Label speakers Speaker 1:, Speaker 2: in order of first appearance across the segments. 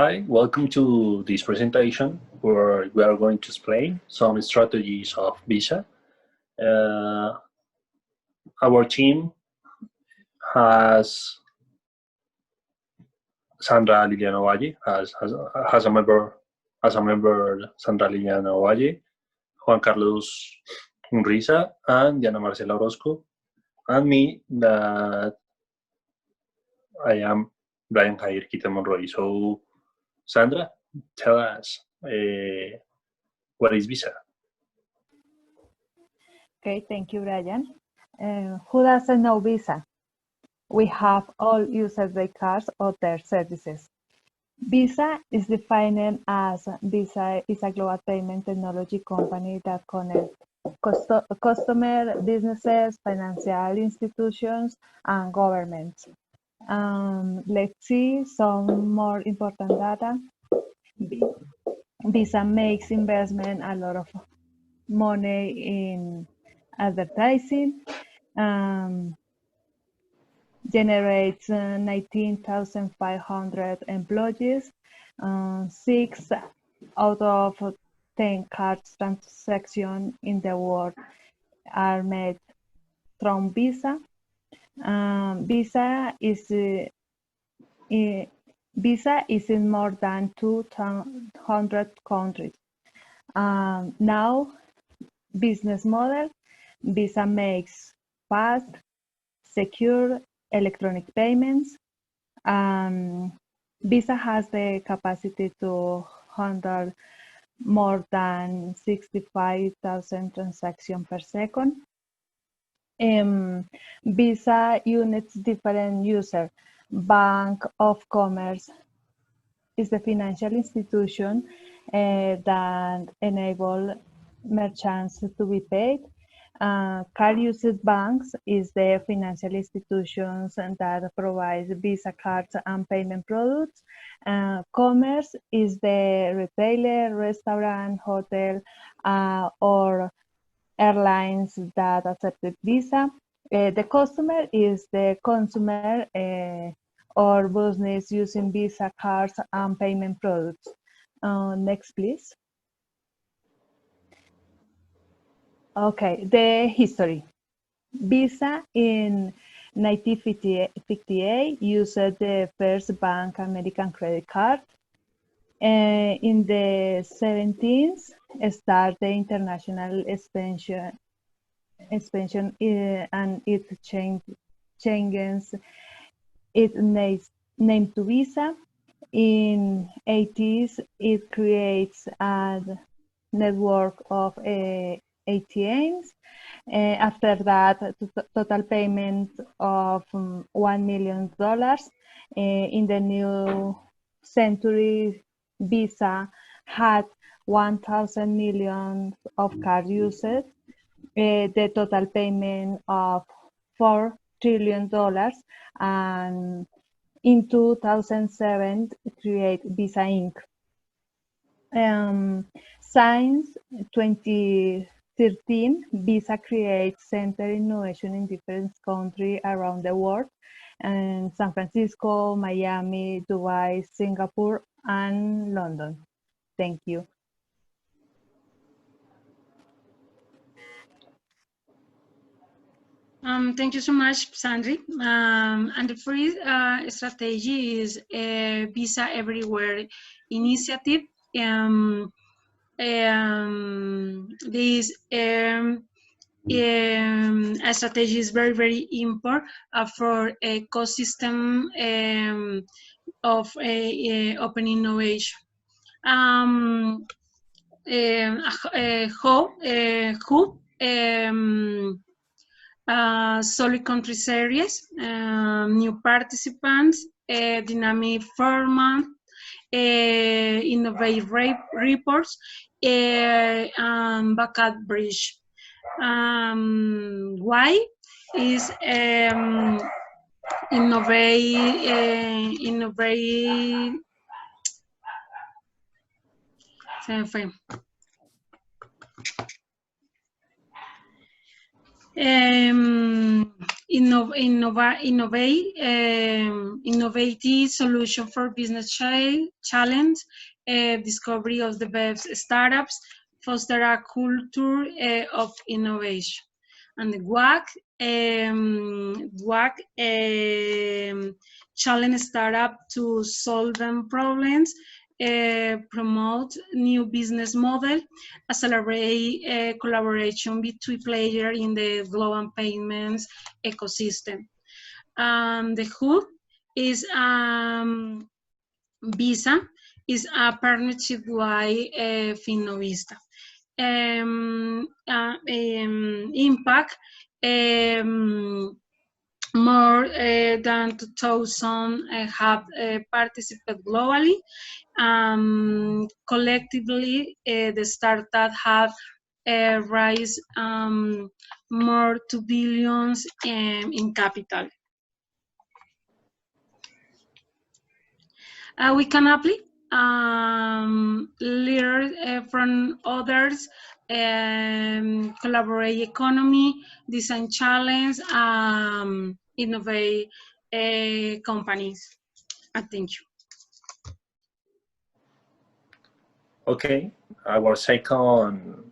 Speaker 1: Hi, welcome to this presentation where we are going to explain some strategies of Visa. Uh, our team has Sandra Liliana Valle has a member Sandra Liliana Valle, Juan Carlos Unriza, and Diana Marcela Orozco, and me that I am Brian Jair Quita Monroy. So, Sandra, tell us what is Visa?
Speaker 2: Okay, thank you, Brian. Who doesn't know Visa? We have all used their cards or their services. Visa is defined as Visa is a global payment technology company that connects customer, businesses, financial institutions, and governments. Let's see some more important data. Visa makes investment a lot of money in advertising, generates 19,500 employees. 6 out of 10 card transactions in the world are made from Visa. Visa is in more than 200 countries. Now, business model, Visa makes fast, secure electronic payments. Visa has the capacity to handle more than 65,000 transactions per second. Visa units different user. Bank of Commerce is the financial institution that enable merchants to be paid. Card usage banks is the financial institutions that provide Visa cards and payment products. Commerce is the retailer, restaurant, hotel, or airlines that accepted Visa. The customer is the consumer or business using Visa cards and payment products. Next, please. Okay, the history. Visa in 1958 used the first Bank American credit card. In the 17th, started the international expansion and it changes its name to Visa. In 80s, it creates a network of ATMs. After that, total payment of $1 million. In the new century, Visa had 1,000 million of card users. The total payment of $4 trillion, and in 2007 create Visa Inc. Since 2013, Visa creates center innovation in different countries around the world, and San Francisco, Miami, Dubai, Singapore, and London. Thank you.
Speaker 3: Thank you so much, Sandri. And the first strategy is Visa Everywhere initiative. This strategy is very, very important for ecosystem of open innovation. Solid country series, new participants, dynamic format, innovative reports, and backup bridge. Why is innovate Innovative solution for business challenge, discovery of the best startups, foster a culture of innovation. And the WAC challenge startup to solve them problems, promote new business model, accelerate collaboration between players in the global payments ecosystem. The hub is Visa is a partnership with Finnovista. Impact more than 2,000 have participated globally. Collectively, the startup have raised more 2 billions in capital. We can apply learn from others, collaborate economy, design challenge, innovate companies. Thank you.
Speaker 1: Okay, our second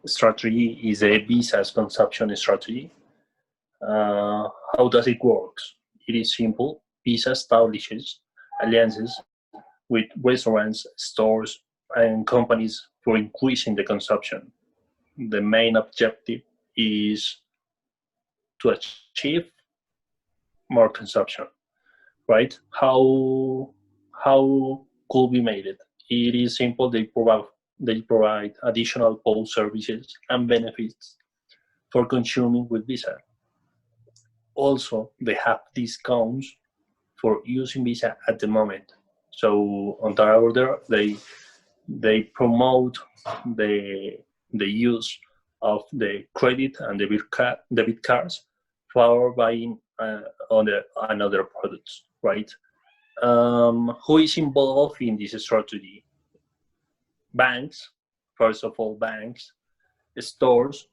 Speaker 1: strategy is a Visa's consumption strategy. How does it work? It is simple. Visa establishes alliances with restaurants, stores, and companies for increasing the consumption. The main objective is to achieve more consumption, right? How could we made it? It is simple. They provide additional post services and benefits for consuming with Visa. Also, they have discounts for using Visa at the moment. So on that order, they promote the use of the credit and debit cards for buying another products, right? Who is involved in this strategy? Banks, first of all, banks, stores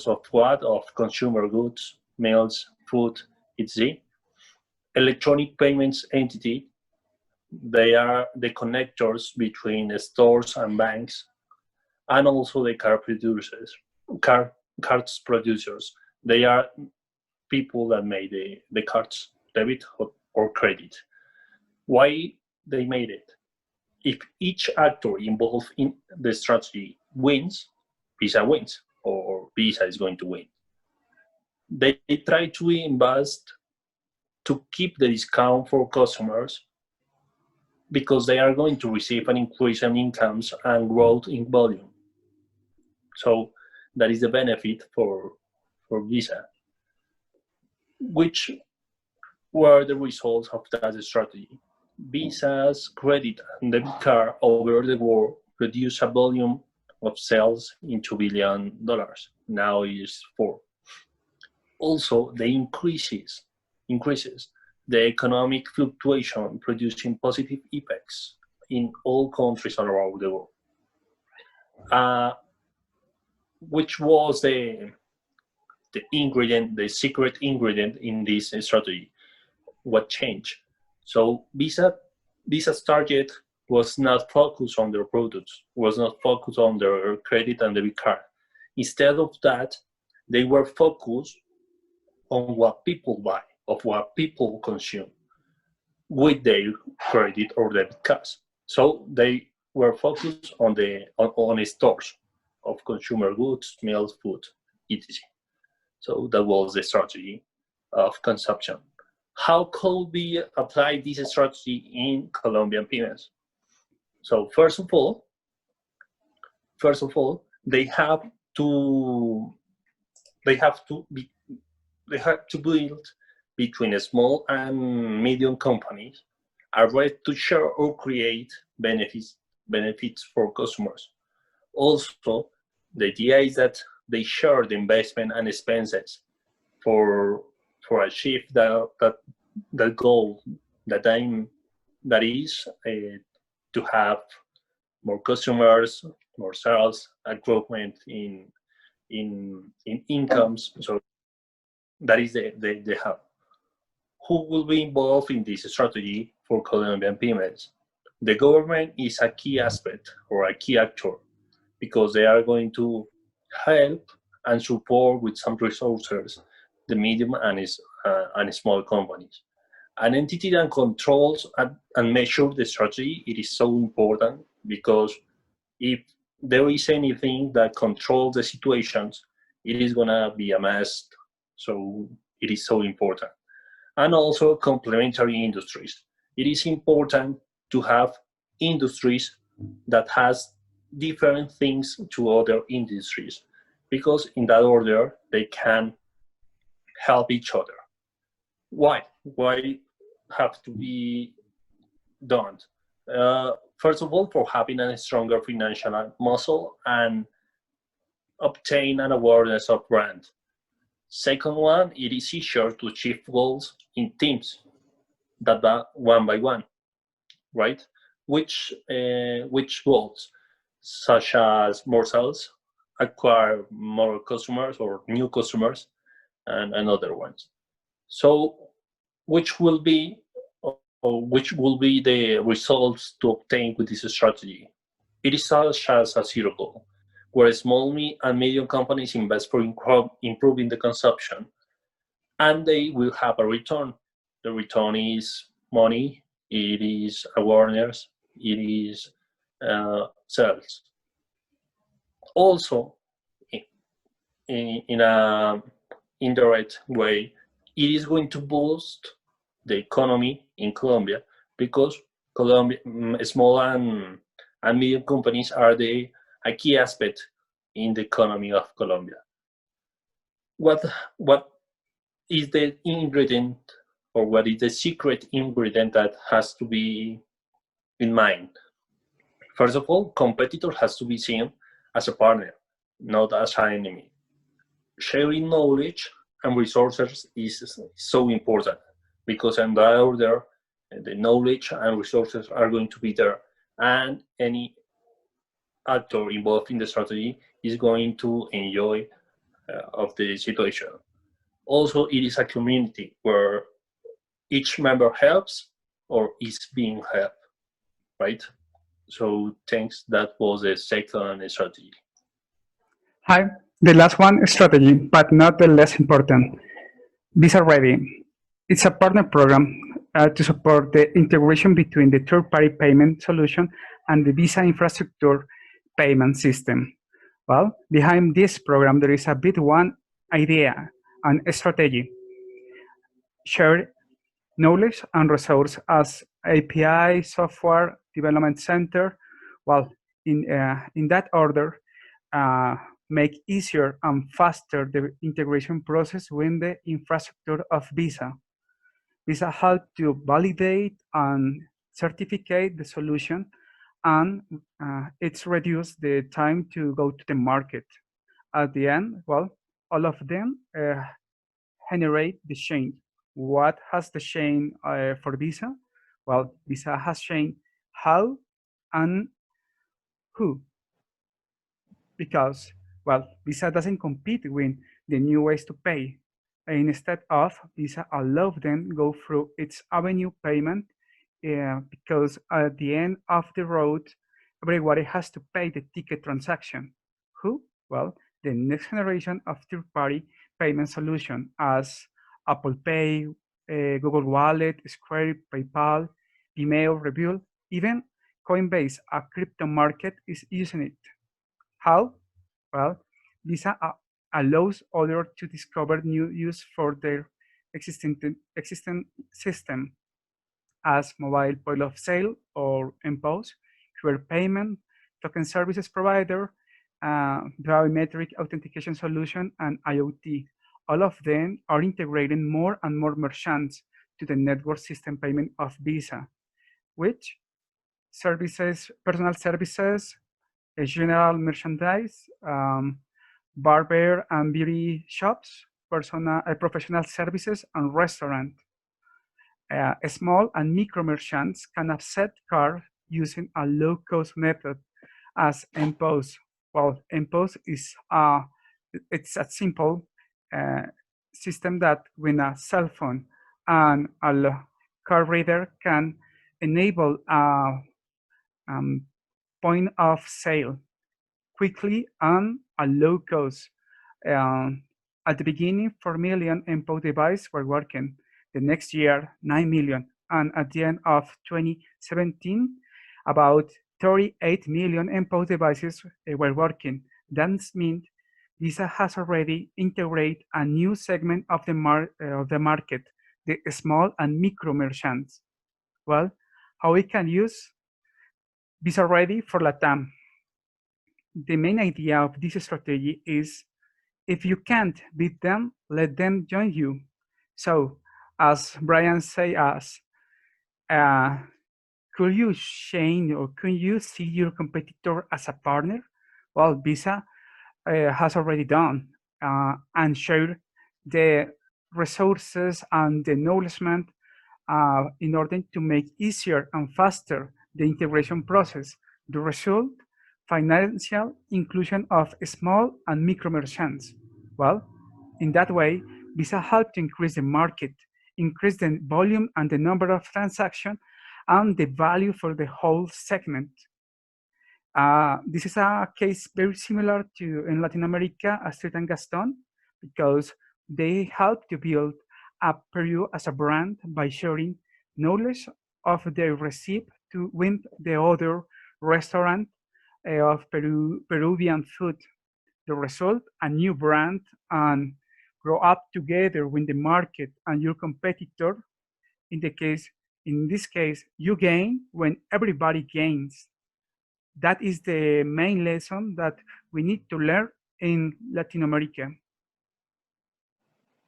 Speaker 1: of what? Of consumer goods, meals, food, etc. Electronic payments entity, they are the connectors between stores and banks, and also the cards producers. They are people that made the cards, debit or credit. Why they made it? If each actor involved in the strategy wins, Visa wins, or Visa is going to win. They try to invest to keep the discount for customers because they are going to receive an increase in incomes and growth in volume. So that is the benefit for Visa. Which were the results of that strategy? Visa's credit and debit card over the world reduced a volume of sales in $2 billion. Now it is 4. Also, the increases the economic fluctuation, producing positive effects in all countries all around the world. Which was the ingredient, the secret ingredient in this strategy? What changed? So Visa's target was not focused on their products, was not focused on their credit and debit card. Instead of that, they were focused on what people buy, of what people consume with their credit or debit cards. So they were focused on stores of consumer goods, meals, food, etc. So that was the strategy of consumption. How could we apply this strategy in Colombian pymes? So first of all, they have to build between small and medium companies a way to share or create benefits for customers. Also, the idea is that they share the investment and expenses for achieve that goal that is to have more customers, more sales, improvement in in incomes. So that is the how. Who will be involved in this strategy for Colombian payments? The government is a key aspect or a key actor because they are going to help and support with some resources the medium and small companies. An entity that controls and measures the strategy, it is so important because if there is anything that controls the situations, it is gonna be a mess. So it is so important. And also complementary industries. It is important to have industries that has different things to other industries because in that order they can help each other. Why have to be done? First of all, for having a stronger financial muscle and obtain an awareness of brand. Second one, it is easier to achieve goals in teams that one by one, right? Which goals, such as more sales, acquire more customers or new customers, and other ones. So, which will be or which will be the results to obtain with this strategy? It is such as a zero goal, where small and medium companies invest for improving the consumption, and they will have a return. The return is money, it is awareness, it is sales. Also, in a indirect way, it is going to boost the economy in Colombia because Colombia, small and medium companies are a key aspect in the economy of Colombia. What is the ingredient or what is the secret ingredient that has to be in mind? First of all, competitor has to be seen as a partner, not as an enemy. Sharing knowledge and resources is so important because in that order, the knowledge and resources are going to be there, and any actor involved in the strategy is going to enjoy of the situation. Also, it is a community where each member helps or is being helped, right? So thanks, that was the second strategy.
Speaker 4: Hi, the last one, strategy, but not the less important. Visa Ready. It's a partner program to support the integration between the third-party payment solution and the Visa infrastructure payment system. Well, behind this program, there is a bit one idea and a strategy. Share knowledge and resource as API software development center. Well, in that order, make easier and faster the integration process with the infrastructure of Visa. Visa help to validate and certificate the solution, and it's reduced the time to go to the market. At the end, well, all of them generate the chain. What has the chain for Visa? Well, Visa has chain how and who, because, well, Visa doesn't compete with the new ways to pay. Instead of, Visa allows them go through its avenue payment because at the end of the road, everybody has to pay the ticket transaction. Who? Well, the next generation of third-party payment solution as Apple Pay, Google Wallet, Square, PayPal, Vimeo, Reveal, even Coinbase, a crypto market, is using it. How? Well, Visa allows others to discover new use for their existing system as mobile point of sale or MPOS, QR payment, token services provider, biometric authentication solution, and IoT. All of them are integrating more and more merchants to the network system payment of Visa, which services, personal services, general merchandise, barber and beauty shops, professional services, and restaurant. Small and micro merchants can accept cards using a low-cost method as MPOS. Well, MPOS is a It's a simple system that when a cell phone and a card reader can enable a point of sale quickly and at low cost. Um, at the beginning, 4 million endpoint devices were working. The next year, 9 million. And at the end of 2017, about 38 million endpoint devices were working. That means Visa has already integrated a new segment of the market, the small and micro merchants. Well, how we can use Visa Ready for LATAM. The main idea of this strategy is if you can't beat them, let them join you. So, as Brian say us, could you change or could you see your competitor as a partner? Well, Visa has already done and shared the resources and the knowledge in order to make easier and faster the integration process. The result, financial inclusion of small and micro merchants. Well, in that way, Visa helped to increase the market, increase the volume and the number of transactions, and the value for the whole segment. This is a case very similar to in Latin America, Astrid and Gaston, because they helped to build up Peru as a brand by sharing knowledge of their recipe to win the other restaurant of Peruvian food. The result, a new brand and grow up together with the market and your competitor. In this case, you gain when everybody gains. That is the main lesson that we need to learn in Latin America.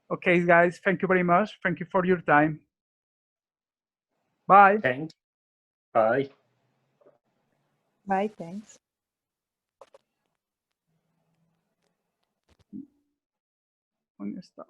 Speaker 4: Okay, guys, thank you very much. Thank you for your time. Bye.
Speaker 1: Thanks. Bye.
Speaker 2: Bye, thanks.
Speaker 4: ¿Dónde está?